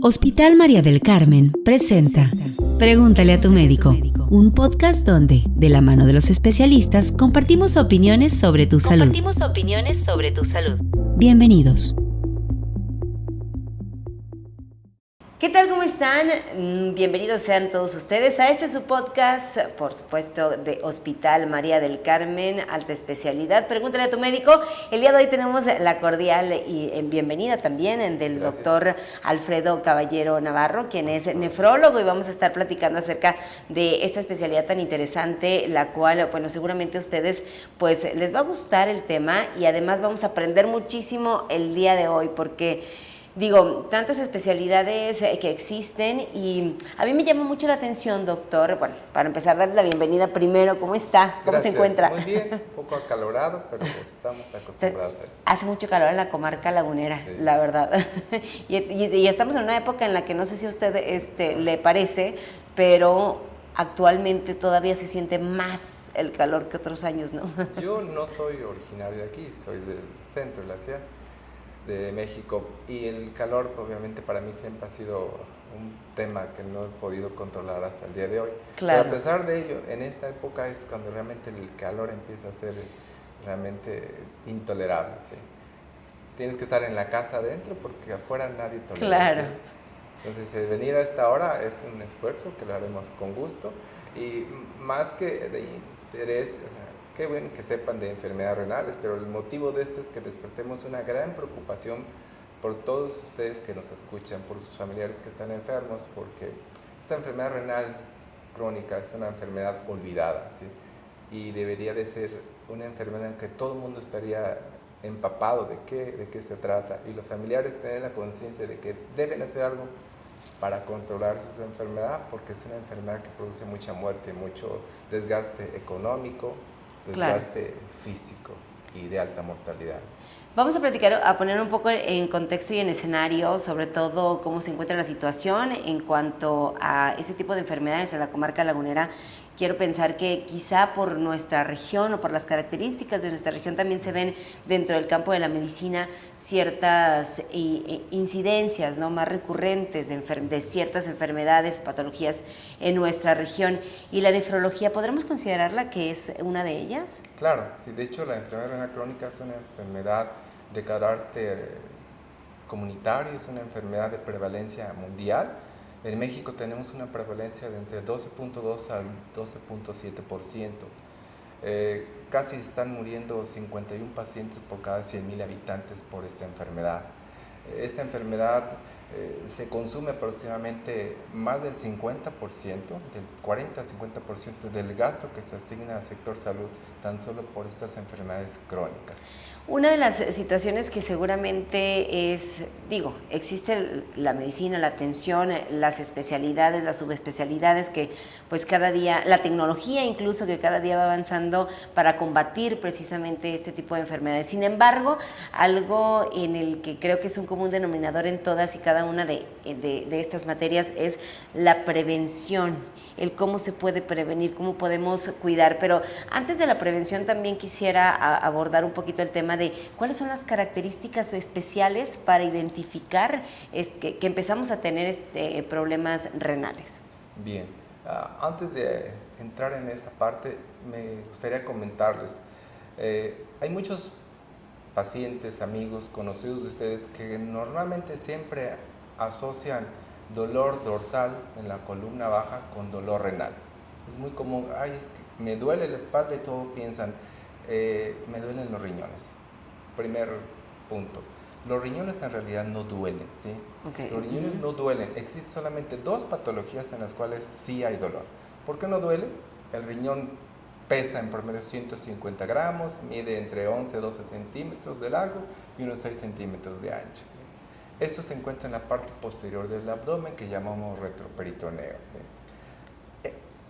Hospital María del Carmen presenta Pregúntale a tu médico, un podcast donde, de la mano de los especialistas, compartimos opiniones sobre tu salud. Bienvenidos. ¿Qué tal? ¿Cómo están? Bienvenidos sean todos ustedes a este su podcast, por supuesto, de Hospital María del Carmen, alta especialidad. Pregúntale a tu médico. El día de hoy tenemos la cordial y bienvenida también del doctor Alfredo Caballero Navarro, quien es nefrólogo, y vamos a estar platicando acerca de esta especialidad tan interesante, la cual, bueno, seguramente a ustedes pues les va a gustar el tema, y además vamos a aprender muchísimo el día de hoy, porque tantas especialidades que existen, y a mí me llama mucho la atención, doctor. Bueno, para empezar, darle la bienvenida primero. ¿Cómo está? ¿Cómo se encuentra? Muy bien, un poco acalorado, pero estamos acostumbrados a esto. Hace mucho calor en la comarca lagunera, sí, la verdad. y estamos en una época en la que no sé si a usted le parece, pero actualmente todavía se siente más el calor que otros años, ¿no? Yo no soy originario de aquí, soy del centro de la ciudad de México, y el calor obviamente para mí siempre ha sido un tema que no he podido controlar hasta el día de hoy. Claro. Pero a pesar de ello, en esta época es cuando realmente el calor empieza a ser realmente intolerable, ¿sí? Tienes que estar en la casa adentro porque afuera nadie tolera. Claro. ¿Sí? Entonces venir a esta hora es un esfuerzo que lo haremos con gusto, y más que de interés. Qué bueno que sepan de enfermedades renales, pero el motivo de esto es que despertemos una gran preocupación por todos ustedes que nos escuchan, por sus familiares que están enfermos, porque esta enfermedad renal crónica es una enfermedad olvidada, ¿sí? Y debería de ser una enfermedad en que todo el mundo estaría empapado de qué se trata, y los familiares tener la conciencia de que deben hacer algo para controlar su enfermedad, porque es una enfermedad que produce mucha muerte, mucho desgaste económico, desgaste físico y de alta mortalidad. Vamos a platicar, a poner un poco en contexto y en escenario, sobre todo cómo se encuentra la situación en cuanto a ese tipo de enfermedades en la comarca lagunera. Quiero pensar que quizá por nuestra región o por las características de nuestra región también se ven dentro del campo de la medicina ciertas incidencias, ¿no?, más recurrentes de ciertas enfermedades, patologías en nuestra región. ¿Y la nefrología podremos considerarla que es una de ellas? Claro, sí, de hecho la enfermedad renal crónica es una enfermedad de carácter comunitario, es una enfermedad de prevalencia mundial. En México tenemos una prevalencia de entre 12.2 al 12.7%. Casi están muriendo 51 pacientes por cada 100,000 habitantes por esta enfermedad. Esta enfermedad se consume aproximadamente más del 50%, del 40 al 50% del gasto que se asigna al sector salud tan solo por estas enfermedades crónicas. Una de las situaciones que seguramente existe la medicina, la atención, las especialidades, las subespecialidades que pues cada día, la tecnología incluso que cada día va avanzando para combatir precisamente este tipo de enfermedades. Sin embargo, algo en el que creo que es un común denominador en todas y cada una de estas materias es la prevención, el cómo se puede prevenir, cómo podemos cuidar. Pero antes de la prevención también quisiera abordar un poquito el tema de cuáles son las características especiales para identificar que empezamos a tener problemas renales. Bien, antes de entrar en esa parte, me gustaría comentarles, hay muchos pacientes, amigos, conocidos de ustedes que normalmente siempre asocian dolor dorsal en la columna baja con dolor renal. Es muy común, es que me duele la espalda, y todos piensan, me duelen los riñones. Primer punto, los riñones en realidad no duelen, ¿sí? Okay. Los riñones no duelen, existen solamente dos patologías en las cuales sí hay dolor. ¿Por qué no duele? El riñón pesa en promedio 150 gramos, mide entre 11 y 12 centímetros de largo y unos 6 centímetros de ancho. Esto se encuentra en la parte posterior del abdomen, que llamamos retroperitoneo.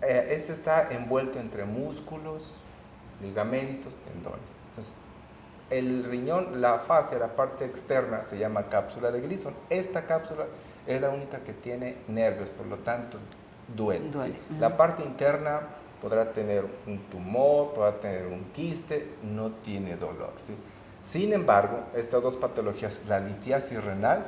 Este está envuelto entre músculos, ligamentos, tendones. Entonces, el riñón, la fascia, la parte externa, se llama cápsula de Gleason. Esta cápsula es la única que tiene nervios, por lo tanto, duele. ¿Sí? La parte interna podrá tener un tumor, podrá tener un quiste, no tiene dolor, ¿sí? Sin embargo, estas dos patologías, la litiasis renal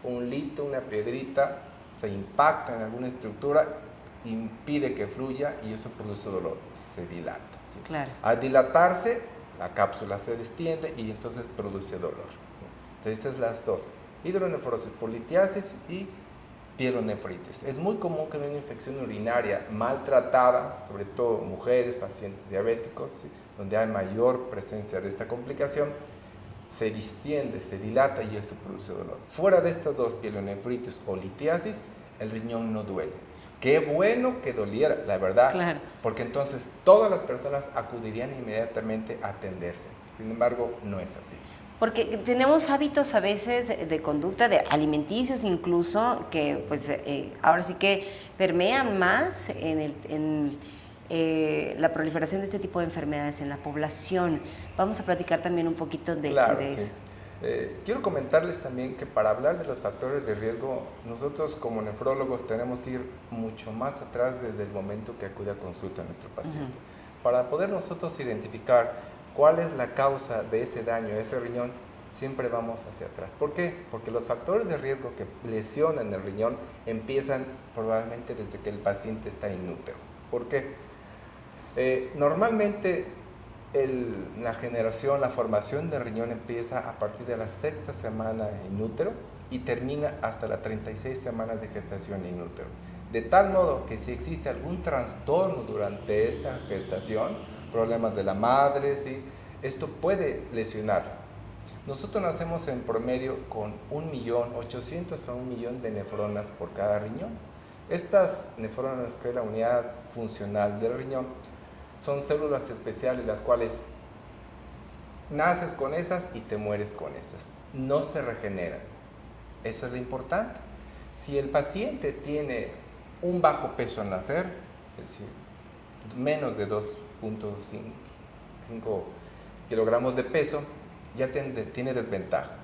un lito, una piedrita, se impacta en alguna estructura, impide que fluya y eso produce dolor, se dilata. ¿Sí? Claro. Al dilatarse, la cápsula se distiende y entonces produce dolor. Entonces, estas son las dos, hidronefrosis por litiasis y pielonefritis. Es muy común que en una infección urinaria maltratada, sobre todo mujeres, pacientes diabéticos, ¿sí?, donde hay mayor presencia de esta complicación, se distiende, se dilata y eso produce dolor. Fuera de estas dos, pielonefritis o litiasis, el riñón no duele. Qué bueno que doliera, la verdad, claro, porque entonces todas las personas acudirían inmediatamente a atenderse. Sin embargo, no es así. Porque tenemos hábitos a veces de conducta, de alimenticios incluso, que pues ahora sí que permean más en la proliferación de este tipo de enfermedades en la población. Vamos a platicar también un poquito de eso. Quiero comentarles también que para hablar de los factores de riesgo, nosotros como nefrólogos tenemos que ir mucho más atrás desde el momento que acude a consulta a nuestro paciente. Para poder nosotros identificar cuál es la causa de ese daño, de ese riñón, siempre vamos hacia atrás. ¿Por qué? Porque los factores de riesgo que lesionan el riñón empiezan probablemente desde que el paciente está inútero. ¿Por qué? Normalmente la generación, la formación del riñón empieza a partir de la 6ª semana in útero y termina hasta las 36 semanas de gestación in útero. De tal modo que si existe algún trastorno durante esta gestación, problemas de la madre, ¿sí?, esto puede lesionar. Nosotros nacemos en promedio con 1.800.000 a 1.000.000 de nefronas por cada riñón. Estas nefronas, que es la unidad funcional del riñón, son células especiales las cuales naces con esas y te mueres con esas. No se regeneran. Eso es lo importante. Si el paciente tiene un bajo peso al nacer, es decir, menos de 2.5 kilogramos de peso, ya tiene desventaja.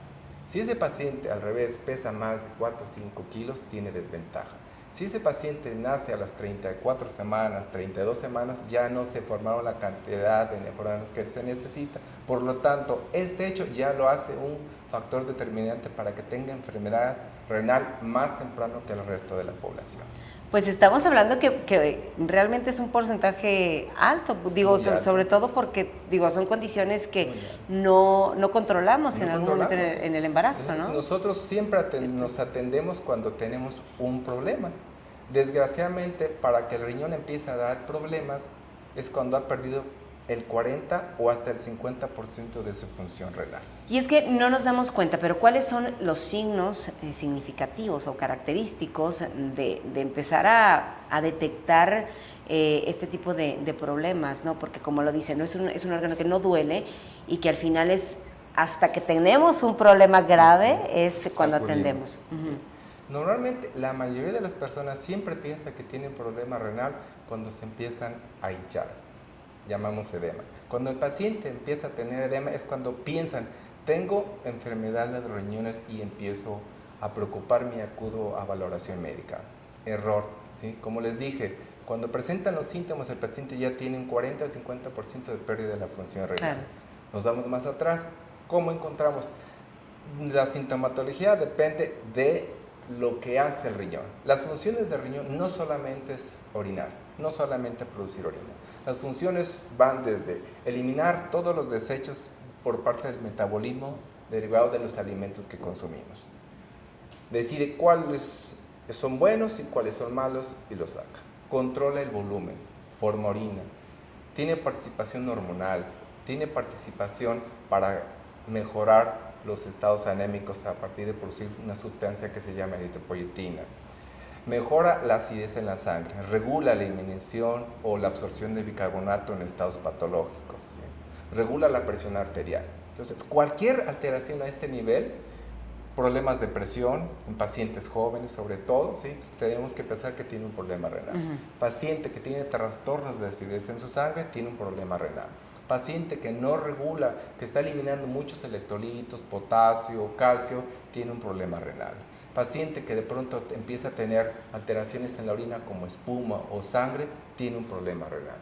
Si ese paciente al revés pesa más de 4 o 5 kilos, tiene desventaja. Si ese paciente nace a las 34 semanas, 32 semanas, ya no se formaron la cantidad de nefronas que se necesita. Por lo tanto, este hecho ya lo hace un factor determinante para que tenga enfermedad renal más temprano que el resto de la población. Pues estamos hablando que realmente es un porcentaje alto, digo, sobre todo porque digo, son condiciones que no controlamos en algún momento en el embarazo, ¿no? Nosotros siempre nos atendemos cuando tenemos un problema. Desgraciadamente, para que el riñón empiece a dar problemas, es cuando ha perdido el 40 o hasta el 50% de su función renal. Y es que no nos damos cuenta, pero ¿cuáles son los signos significativos o característicos de empezar a detectar este tipo de problemas, ¿no? Porque como lo dice, ¿no? es un órgano que no duele y que al final es hasta que tenemos un problema grave es cuando atendemos. Normalmente la mayoría de las personas siempre piensa que tienen problema renal cuando se empiezan a hinchar. Llamamos edema. Cuando el paciente empieza a tener edema es cuando piensan, tengo enfermedad de los riñones y empiezo a preocuparme y acudo a valoración médica. Error, ¿sí? Como les dije, cuando presentan los síntomas, el paciente ya tiene un 40 al 50% de pérdida de la función renal. Claro. Nos vamos más atrás. ¿Cómo encontramos? La sintomatología depende de lo que hace el riñón. Las funciones del riñón no solamente es orinar, no solamente producir orina. Las funciones van desde eliminar todos los desechos por parte del metabolismo derivado de los alimentos que consumimos. Decide cuáles son buenos y cuáles son malos y los saca. Controla el volumen, forma orina, tiene participación hormonal, tiene participación para mejorar los estados anémicos a partir de producir una sustancia que se llama eritropoyetina. Mejora la acidez en la sangre, regula la eliminación o la absorción de bicarbonato en estados patológicos, ¿sí? Regula la presión arterial. Entonces, cualquier alteración a este nivel, problemas de presión en pacientes jóvenes sobre todo, ¿sí?, tenemos que pensar que tiene un problema renal. Paciente que tiene trastornos de acidez en su sangre, tiene un problema renal. Paciente que no regula, que está eliminando muchos electrolitos, potasio, calcio, tiene un problema renal. Paciente que de pronto empieza a tener alteraciones en la orina como espuma o sangre, tiene un problema renal.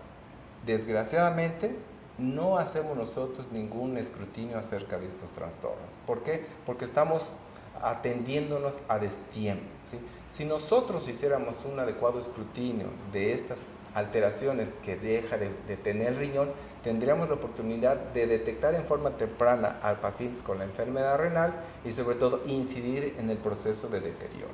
Desgraciadamente, no hacemos nosotros ningún escrutinio acerca de estos trastornos. ¿Por qué? Porque estamos atendiéndonos a destiempo, ¿sí? Si nosotros hiciéramos un adecuado escrutinio de estas alteraciones que deja de tener el riñón, tendríamos la oportunidad de detectar en forma temprana a pacientes con la enfermedad renal y sobre todo incidir en el proceso de deterioro.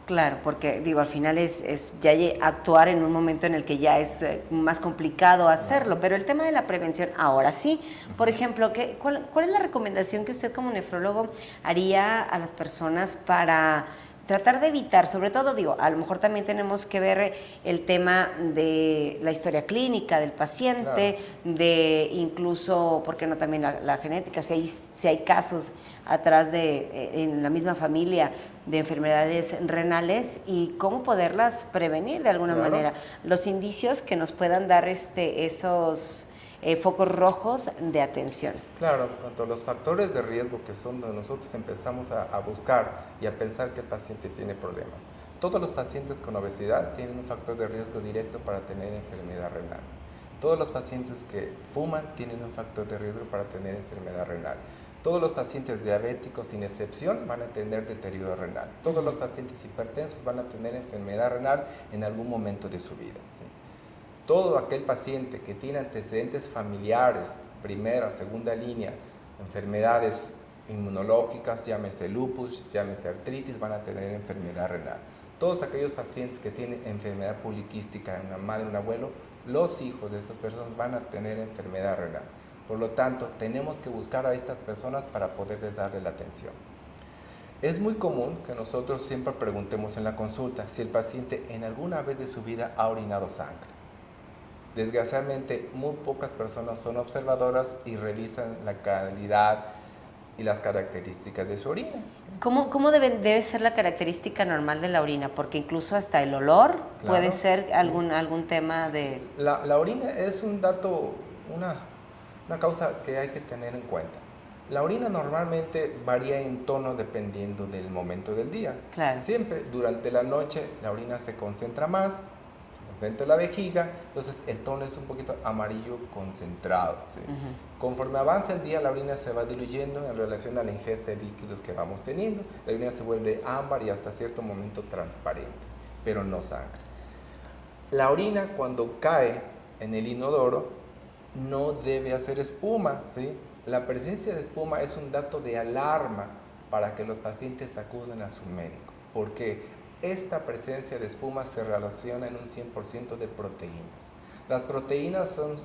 Claro, porque digo, al final es ya actuar en un momento en el que ya es más complicado hacerlo, pero el tema de la prevención, ahora sí. Por ejemplo, ¿cuál es la recomendación que usted como nefrólogo haría a las personas para tratar de evitar, sobre todo, digo, a lo mejor también tenemos que ver el tema de la historia clínica del paciente, claro, de incluso, ¿por qué no también la genética? Si hay casos atrás en la misma familia de enfermedades renales y cómo poderlas prevenir de alguna manera. Los indicios que nos puedan dar esos focos rojos de atención. Claro, cuanto a los factores de riesgo que son donde nosotros empezamos a buscar y a pensar que el paciente tiene problemas. Todos los pacientes con obesidad tienen un factor de riesgo directo para tener enfermedad renal. Todos los pacientes que fuman tienen un factor de riesgo para tener enfermedad renal. Todos los pacientes diabéticos, sin excepción, van a tener deterioro renal. Todos los pacientes hipertensos van a tener enfermedad renal en algún momento de su vida. Todo aquel paciente que tiene antecedentes familiares, primera, segunda línea, enfermedades inmunológicas, llámese lupus, llámese artritis, van a tener enfermedad renal. Todos aquellos pacientes que tienen enfermedad poliquística en una madre o un abuelo, los hijos de estas personas van a tener enfermedad renal. Por lo tanto, tenemos que buscar a estas personas para poderles darle la atención. Es muy común que nosotros siempre preguntemos en la consulta si el paciente en alguna vez de su vida ha orinado sangre. Desgraciadamente, muy pocas personas son observadoras y revisan la calidad y las características de su orina. ¿Cómo debe ser la característica normal de la orina? Porque incluso hasta el olor, claro, puede ser algún tema de... La orina es un dato, una causa que hay que tener en cuenta. La orina normalmente varía en tono dependiendo del momento del día. Claro. Siempre durante la noche la orina se concentra más, dentro de la vejiga, entonces el tono es un poquito amarillo concentrado, ¿sí? Conforme avanza el día, la orina se va diluyendo en relación a la ingesta de líquidos que vamos teniendo. La orina se vuelve ámbar y hasta cierto momento transparente, pero no sangre. La orina, cuando cae en el inodoro, no debe hacer espuma, ¿sí? La presencia de espuma es un dato de alarma para que los pacientes acudan a su médico. ¿Por qué? Esta presencia de espuma se relaciona en un 100% de proteínas. Las proteínas son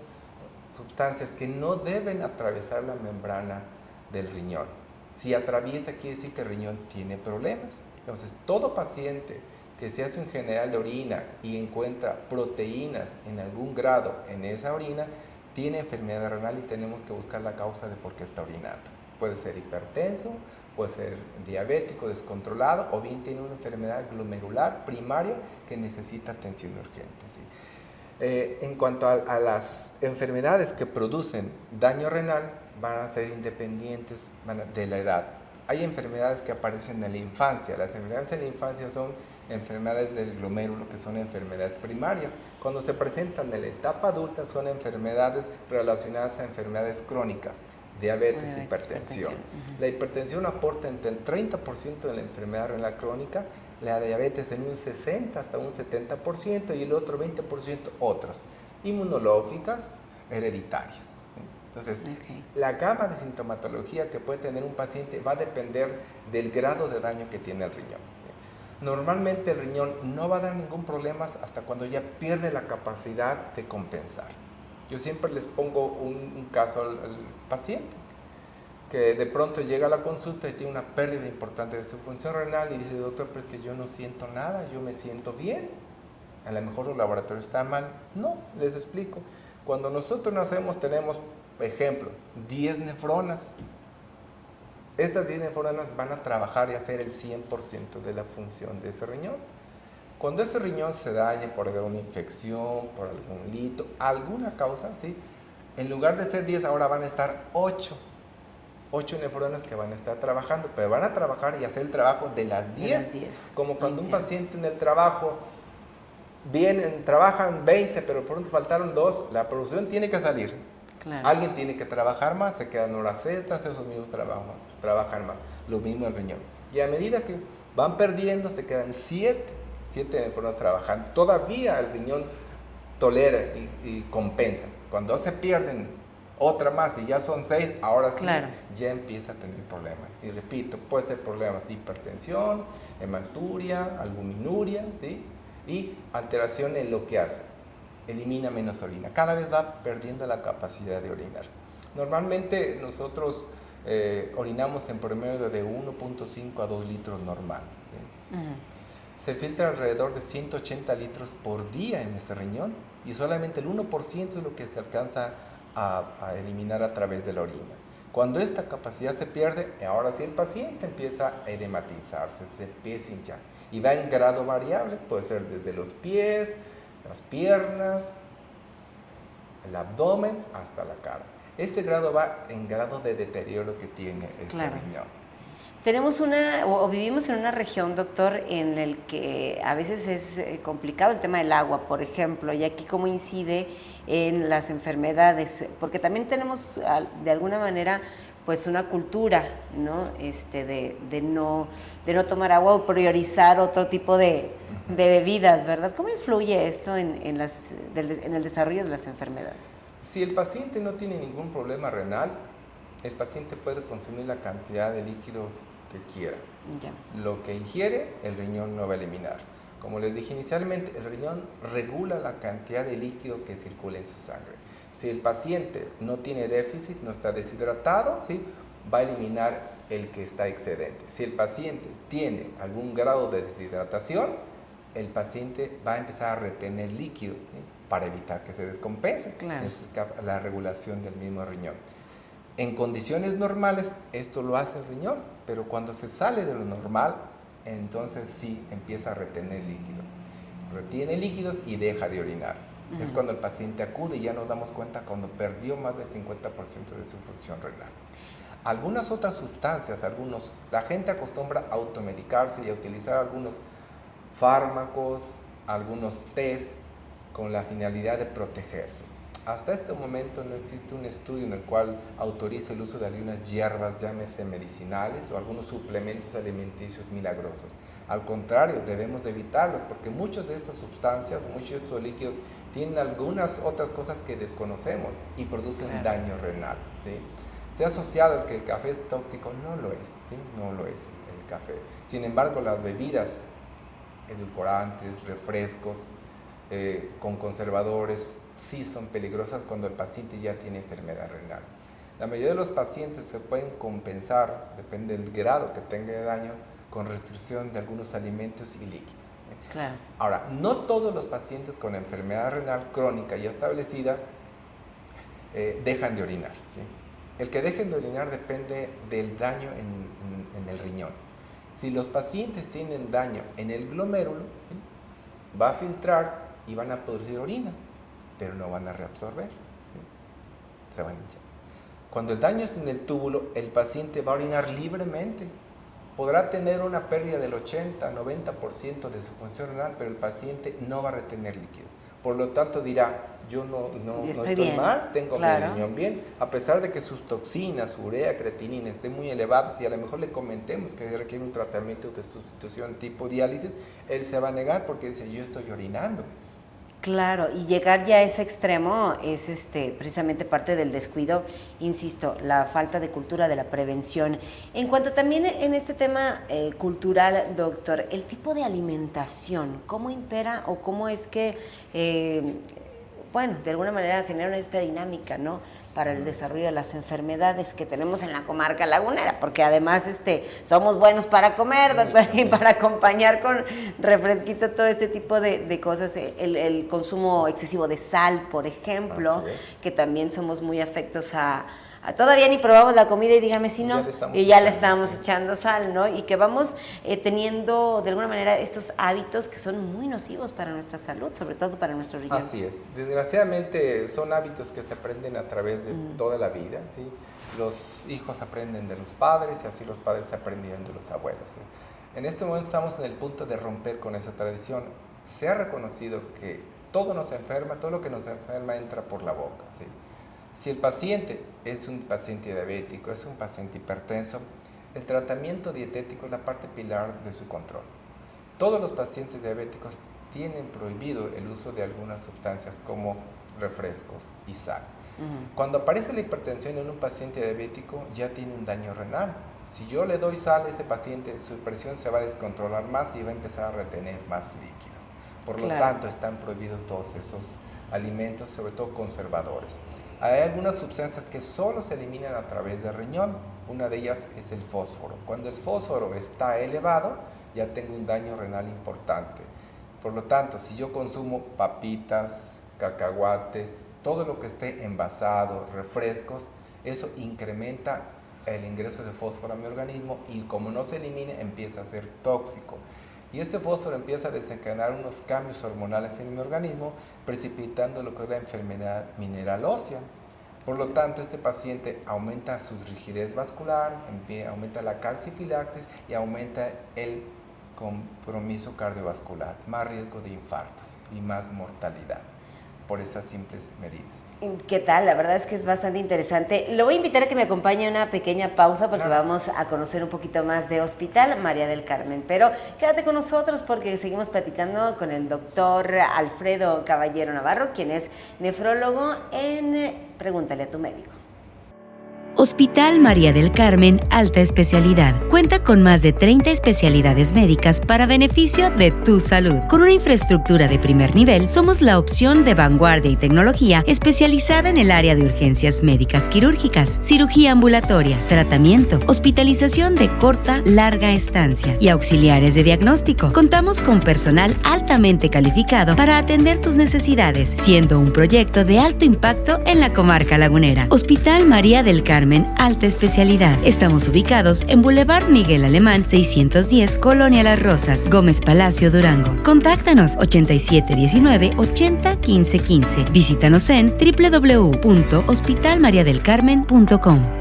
sustancias que no deben atravesar la membrana del riñón. Si atraviesa, quiere decir que el riñón tiene problemas. Entonces, todo paciente que se hace un general de orina y encuentra proteínas en algún grado en esa orina, tiene enfermedad renal y tenemos que buscar la causa de por qué está orinando. Puede ser hipertenso, puede ser diabético descontrolado o bien tiene una enfermedad glomerular primaria que necesita atención urgente, ¿sí? En cuanto a las enfermedades que producen daño renal, van a ser independientes de la edad. Hay enfermedades que aparecen en la infancia. Las enfermedades en la infancia son enfermedades del glomérulo, que son enfermedades primarias. Cuando se presentan en la etapa adulta, son enfermedades relacionadas a enfermedades crónicas, diabetes, hipertensión. La hipertensión aporta entre el 30% de la enfermedad renal crónica, la diabetes en un 60 hasta un 70% y el otro 20% otros, inmunológicas, hereditarias. Entonces, la gama de sintomatología que puede tener un paciente va a depender del grado de daño que tiene el riñón. Normalmente el riñón no va a dar ningún problema hasta cuando ya pierde la capacidad de compensar. Yo siempre les pongo un caso al paciente que de pronto llega a la consulta y tiene una pérdida importante de su función renal y dice, doctor, pero es que yo no siento nada, yo me siento bien. A lo mejor los laboratorios están mal. No, les explico. Cuando nosotros nacemos tenemos, ejemplo, 10 nefronas. Estas 10 nefronas van a trabajar y hacer el 100% de la función de ese riñón. Cuando ese riñón se dañe por alguna infección, por algún lito, alguna causa, ¿sí? En lugar de ser 10, ahora van a estar 8 nefronas que van a estar trabajando, pero van a trabajar y hacer el trabajo de las 10. Como cuando un paciente en el trabajo, trabajan 20, pero por pronto faltaron 2, la producción tiene que salir. Claro. Alguien tiene que trabajar más, se quedan horas extras, esos mismos trabajan más. Lo mismo el riñón. Y a medida que van perdiendo, se quedan siete neuronas trabajando. Todavía el riñón tolera y compensa. Cuando se pierden otra más y ya son 6, ahora sí, claro, ya empieza a tener problemas. Y repito, puede ser problemas de hipertensión, hematuria, albuminuria, ¿sí? Y alteración en lo que hace. Elimina menos orina. Cada vez va perdiendo la capacidad de orinar. Normalmente nosotros orinamos en promedio de 1.5 a 2 litros normal, ¿sí? Se filtra alrededor de 180 litros por día en este riñón y solamente el 1% es lo que se alcanza a eliminar a través de la orina. Cuando esta capacidad se pierde, ahora sí el paciente empieza a edematizarse, se empieza a hinchar y va en grado variable, puede ser desde los pies, las piernas, el abdomen hasta la cara. Este grado va en grado de deterioro que tiene ese riñón. Tenemos o vivimos en una región, doctor, en el que a veces es complicado el tema del agua, por ejemplo, y aquí cómo incide en las enfermedades, porque también tenemos de alguna manera pues una cultura, ¿no? De no tomar agua o priorizar otro tipo de bebidas, ¿verdad? ¿Cómo influye esto en el desarrollo de las enfermedades? Si el paciente no tiene ningún problema renal, el paciente puede consumir la cantidad de líquido que quiera. Ya. Lo que ingiere, el riñón no va a eliminar. Como les dije inicialmente, el riñón regula la cantidad de líquido que circula en su sangre. Si el paciente no tiene déficit, no está deshidratado, ¿sí?, va a eliminar el que está excedente. Si el paciente tiene algún grado de deshidratación, el paciente va a empezar a retener líquido, ¿sí?, para evitar que se descompense. Claro. Eso es la regulación del mismo riñón. En condiciones normales esto lo hace el riñón, pero cuando se sale de lo normal, entonces sí empieza a retener líquidos. Retiene líquidos y deja de orinar. Es cuando el paciente acude y ya nos damos cuenta cuando perdió más del 50% de su función renal. Algunas otras sustancias, la gente acostumbra a automedicarse y a utilizar algunos fármacos, algunos test con la finalidad de protegerse. Hasta este momento no existe un estudio en el cual autorice el uso de algunas hierbas, llámese medicinales, o algunos suplementos alimenticios milagrosos. Al contrario, debemos de evitarlos porque muchas de estas sustancias, muchos de estos líquidos tienen algunas otras cosas que desconocemos y producen daño renal, ¿sí? Se ha asociado que el café es tóxico, no lo es, ¿sí? No lo es el café. Sin embargo, las bebidas edulcorantes, refrescos, con conservadores, sí son peligrosas cuando el paciente ya tiene enfermedad renal. La mayoría de los pacientes se pueden compensar, depende del grado que tenga de daño, con restricción de algunos alimentos y líquidos. Claro. Ahora, no todos los pacientes con enfermedad renal crónica ya establecida dejan de orinar, ¿sí? El que dejen de orinar depende del daño en el riñón. Si los pacientes tienen daño en el glomérulo, ¿sí?, va a filtrar y van a producir orina, pero no van a reabsorber, ¿sí?, se van a hinchar. Cuando el daño es en el túbulo, el paciente va a orinar libremente. Podrá tener una pérdida del 80-90% de su función renal, pero el paciente no va a retener líquido. Por lo tanto dirá, yo no estoy mal, tengo mi riñón bien, a pesar de que sus toxinas, urea, creatinina estén muy elevadas y a lo mejor le comentemos que requiere un tratamiento de sustitución tipo diálisis, él se va a negar porque dice, yo estoy orinando. Claro, y llegar ya a ese extremo es precisamente parte del descuido, insisto, la falta de cultura de la prevención. En cuanto también en este tema cultural, doctor, el tipo de alimentación, ¿cómo impera o cómo es que, de alguna manera generan esta dinámica, ¿no?, para el desarrollo de las enfermedades que tenemos en la comarca lagunera? Porque además somos buenos para comer, doctor, y para acompañar con refresquito todo este tipo de cosas, el consumo excesivo de sal, por ejemplo, que también somos muy afectos a todavía ni probamos la comida y dígame si no, y ya le estamos echando sal, ¿no? Y que vamos teniendo de alguna manera estos hábitos que son muy nocivos para nuestra salud, sobre todo para nuestros riñones. Así es. Desgraciadamente son hábitos que se aprenden a través de toda la vida, ¿sí? Los hijos aprenden de los padres y así los padres aprendieron de los abuelos, ¿sí? En este momento estamos en el punto de romper con esa tradición. Se ha reconocido que todo nos enferma, todo lo que nos enferma entra por la boca, ¿sí? Si el paciente es un paciente diabético, es un paciente hipertenso, el tratamiento dietético es la parte pilar de su control. Todos los pacientes diabéticos tienen prohibido el uso de algunas sustancias como refrescos y sal. Cuando aparece la hipertensión en un paciente diabético, ya tiene un daño renal. Si yo le doy sal a ese paciente, su presión se va a descontrolar más y va a empezar a retener más líquidos. Por lo tanto, están prohibidos todos esos alimentos, sobre todo conservadores. Hay algunas sustancias que solo se eliminan a través del riñón. Una de ellas es el fósforo. Cuando el fósforo está elevado, ya tengo un daño renal importante. Por lo tanto, si yo consumo papitas, cacahuates, todo lo que esté envasado, refrescos, eso incrementa el ingreso de fósforo a mi organismo y como no se elimine, empieza a ser tóxico. Y este fósforo empieza a desencadenar unos cambios hormonales en mi organismo, precipitando lo que es la enfermedad mineral ósea. Por lo tanto, este paciente aumenta su rigidez vascular, aumenta la calcifilaxis y aumenta el compromiso cardiovascular, más riesgo de infartos y más mortalidad por esas simples medidas. ¿Qué tal? La verdad es que es bastante interesante. Lo voy a invitar a que me acompañe a una pequeña pausa porque vamos a conocer un poquito más de Hospital María del Carmen. Pero quédate con nosotros porque seguimos platicando con el doctor Alfredo Caballero Navarro, quien es nefrólogo en Pregúntale a tu médico. Hospital María del Carmen Alta Especialidad. Cuenta con más de 30 especialidades médicas para beneficio de tu salud. Con una infraestructura de primer nivel, somos la opción de vanguardia y tecnología especializada en el área de urgencias médicas quirúrgicas, cirugía ambulatoria, tratamiento, hospitalización de corta, larga estancia y auxiliares de diagnóstico. Contamos con personal altamente calificado para atender tus necesidades, siendo un proyecto de alto impacto en la comarca lagunera. Hospital María del Carmen Alta Especialidad. Estamos ubicados en Boulevard Miguel Alemán 610, Colonia Las Rosas, Gómez Palacio, Durango. Contáctanos 8719-801515. Visítanos en www.hospitalmariadelcarmen.com.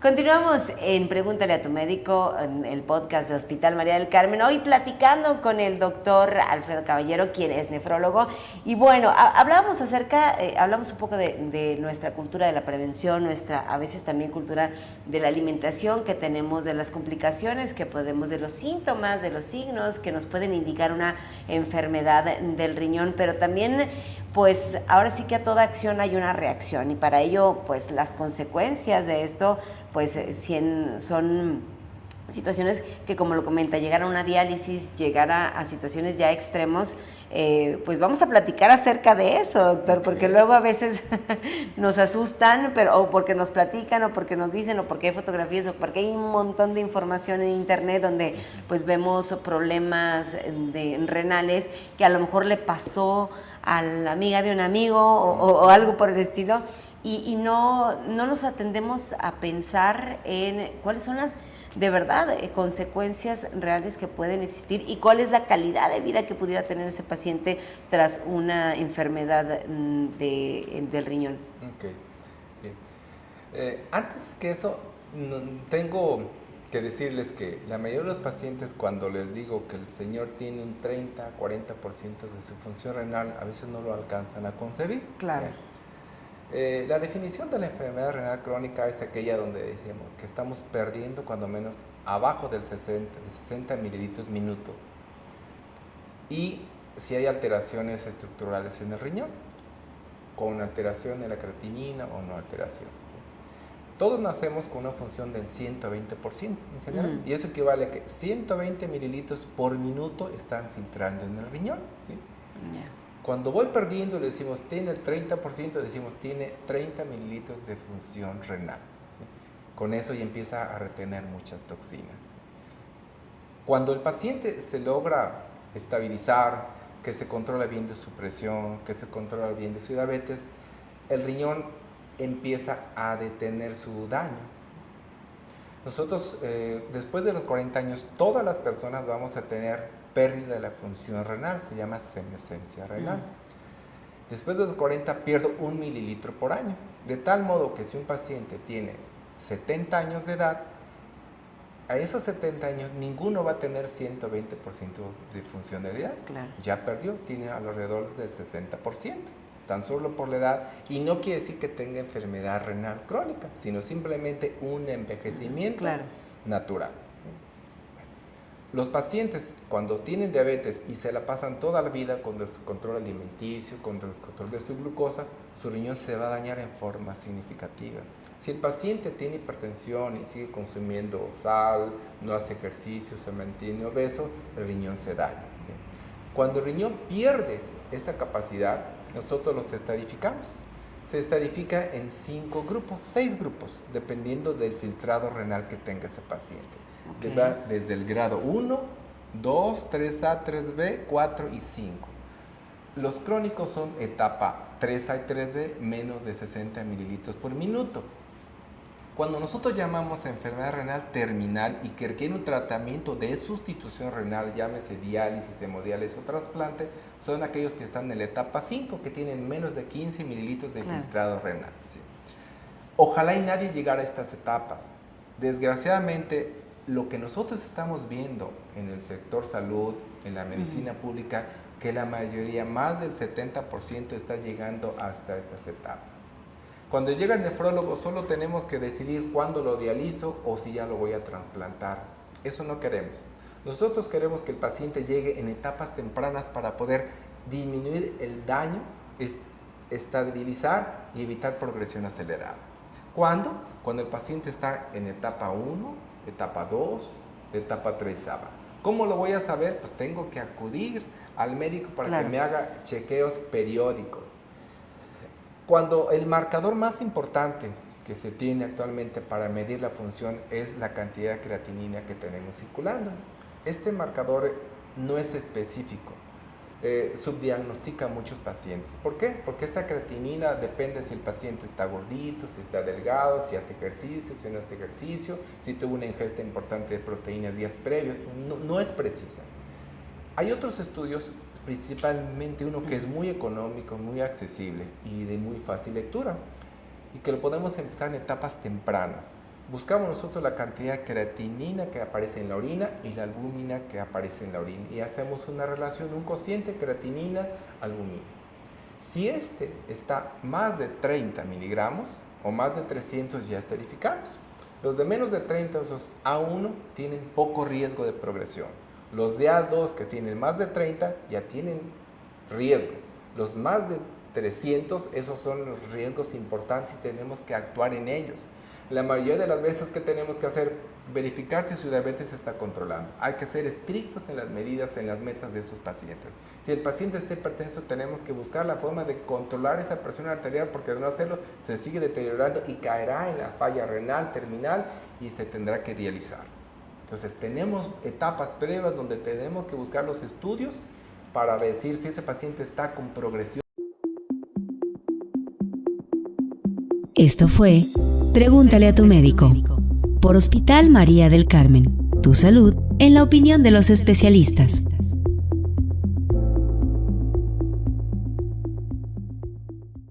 Continuamos en Pregúntale a tu médico, en el podcast de Hospital María del Carmen, hoy platicando con el doctor Alfredo Caballero, quien es nefrólogo. Y bueno, hablamos un poco de nuestra cultura de la prevención, nuestra a veces también cultura de la alimentación que tenemos, de las complicaciones que podemos, de los síntomas, de los signos que nos pueden indicar una enfermedad del riñón, pero también pues ahora sí que a toda acción hay una reacción y para ello pues las consecuencias de esto pues son situaciones que, como lo comenta, llegar a una diálisis, llegar a situaciones ya extremos, pues vamos a platicar acerca de eso, doctor, porque luego a veces nos asustan, o porque nos platican, o porque nos dicen, o porque hay fotografías, o porque hay un montón de información en internet donde pues vemos problemas renales que a lo mejor le pasó a la amiga de un amigo o algo por el estilo, y no nos atendemos a pensar en cuáles son las de verdad consecuencias reales que pueden existir y cuál es la calidad de vida que pudiera tener ese paciente tras una enfermedad del riñón. Ok, bien. Antes que eso, tengo que decirles que la mayoría de los pacientes, cuando les digo que el señor tiene un 30-40% de su función renal, a veces no lo alcanzan a concebir. Claro. La definición de la enfermedad renal crónica es aquella donde decimos que estamos perdiendo cuando menos abajo de 60 mililitros minuto, y si hay alteraciones estructurales en el riñón, con alteración en la creatinina o no alteración. Todos nacemos con una función del 120% en general, y eso equivale a que 120 mililitros por minuto están filtrando en el riñón, ¿sí? Cuando voy perdiendo, le decimos, tiene el 30%, decimos, tiene 30 mililitros de función renal, ¿sí? Con eso ya empieza a retener muchas toxinas. Cuando el paciente se logra estabilizar, que se controla bien de su presión, que se controla bien de su diabetes, el riñón empieza a detener su daño. Nosotros, después de los 40 años, todas las personas vamos a tener pérdida de la función renal, se llama senescencia renal. Después de los 40 pierdo 1 mililitro por año, de tal modo que si un paciente tiene 70 años de edad, a esos 70 años ninguno va a tener 120% de funcionalidad. Claro. Ya perdió, tiene alrededor del 60%. tan solo por la edad, y no quiere decir que tenga enfermedad renal crónica, sino simplemente un envejecimiento natural. Los pacientes, cuando tienen diabetes y se la pasan toda la vida con su control alimenticio, con el control de su glucosa, su riñón se va a dañar en forma significativa. Si el paciente tiene hipertensión y sigue consumiendo sal, no hace ejercicio, se mantiene obeso, el riñón se daña. ¿Sí? Cuando el riñón pierde esta capacidad, nosotros los estadificamos. Se estadifica en 5 grupos, 6 grupos, dependiendo del filtrado renal que tenga ese paciente. Desde el grado 1, 2, 3A, 3B, 4 y 5. Los crónicos son etapa 3A y 3B, menos de 60 mililitros por minuto. Cuando nosotros llamamos a enfermedad renal terminal y que requiere un tratamiento de sustitución renal, llámese diálisis, hemodiálisis o trasplante, son aquellos que están en la etapa 5, que tienen menos de 15 mililitros de filtrado renal. ¿Sí? Ojalá y nadie llegara a estas etapas. Desgraciadamente, lo que nosotros estamos viendo en el sector salud, en la medicina pública, que la mayoría, más del 70%, está llegando hasta estas etapas. Cuando llega el nefrólogo, solo tenemos que decidir cuándo lo dializo o si ya lo voy a trasplantar. Eso no queremos. Nosotros queremos que el paciente llegue en etapas tempranas para poder disminuir el daño, estabilizar y evitar progresión acelerada. ¿Cuándo? Cuando el paciente está en etapa 1, etapa 2, etapa 3A. ¿Cómo lo voy a saber? Pues tengo que acudir al médico para que me haga chequeos periódicos. Cuando el marcador más importante que se tiene actualmente para medir la función es la cantidad de creatinina que tenemos circulando. Este marcador no es específico, subdiagnostica a muchos pacientes. ¿Por qué? Porque esta creatinina depende si el paciente está gordito, si está delgado, si hace ejercicio, si no hace ejercicio, si tuvo una ingesta importante de proteínas días previos. No es precisa. Hay otros estudios, principalmente uno que es muy económico, muy accesible y de muy fácil lectura, y que lo podemos empezar en etapas tempranas. Buscamos nosotros la cantidad de creatinina que aparece en la orina y la albúmina que aparece en la orina, y hacemos una relación, un cociente creatinina-albúmina. Si este está más de 30 miligramos o más de 300, ya estadificamos. Los de menos de 30, esos A1, tienen poco riesgo de progresión. Los de A2, que tienen más de 30, ya tienen riesgo. Los más de 300, esos son los riesgos importantes y tenemos que actuar en ellos. La mayoría de las veces que tenemos que hacer, verificar si su diabetes se está controlando. Hay que ser estrictos en las medidas, en las metas de esos pacientes. Si el paciente está hipertenso, tenemos que buscar la forma de controlar esa presión arterial, porque de no hacerlo se sigue deteriorando y caerá en la falla renal terminal y se tendrá que dializar. Entonces tenemos etapas previas donde tenemos que buscar los estudios para decir si ese paciente está con progresión. Esto fue Pregúntale a tu médico, por Hospital María del Carmen. Tu salud en la opinión de los especialistas.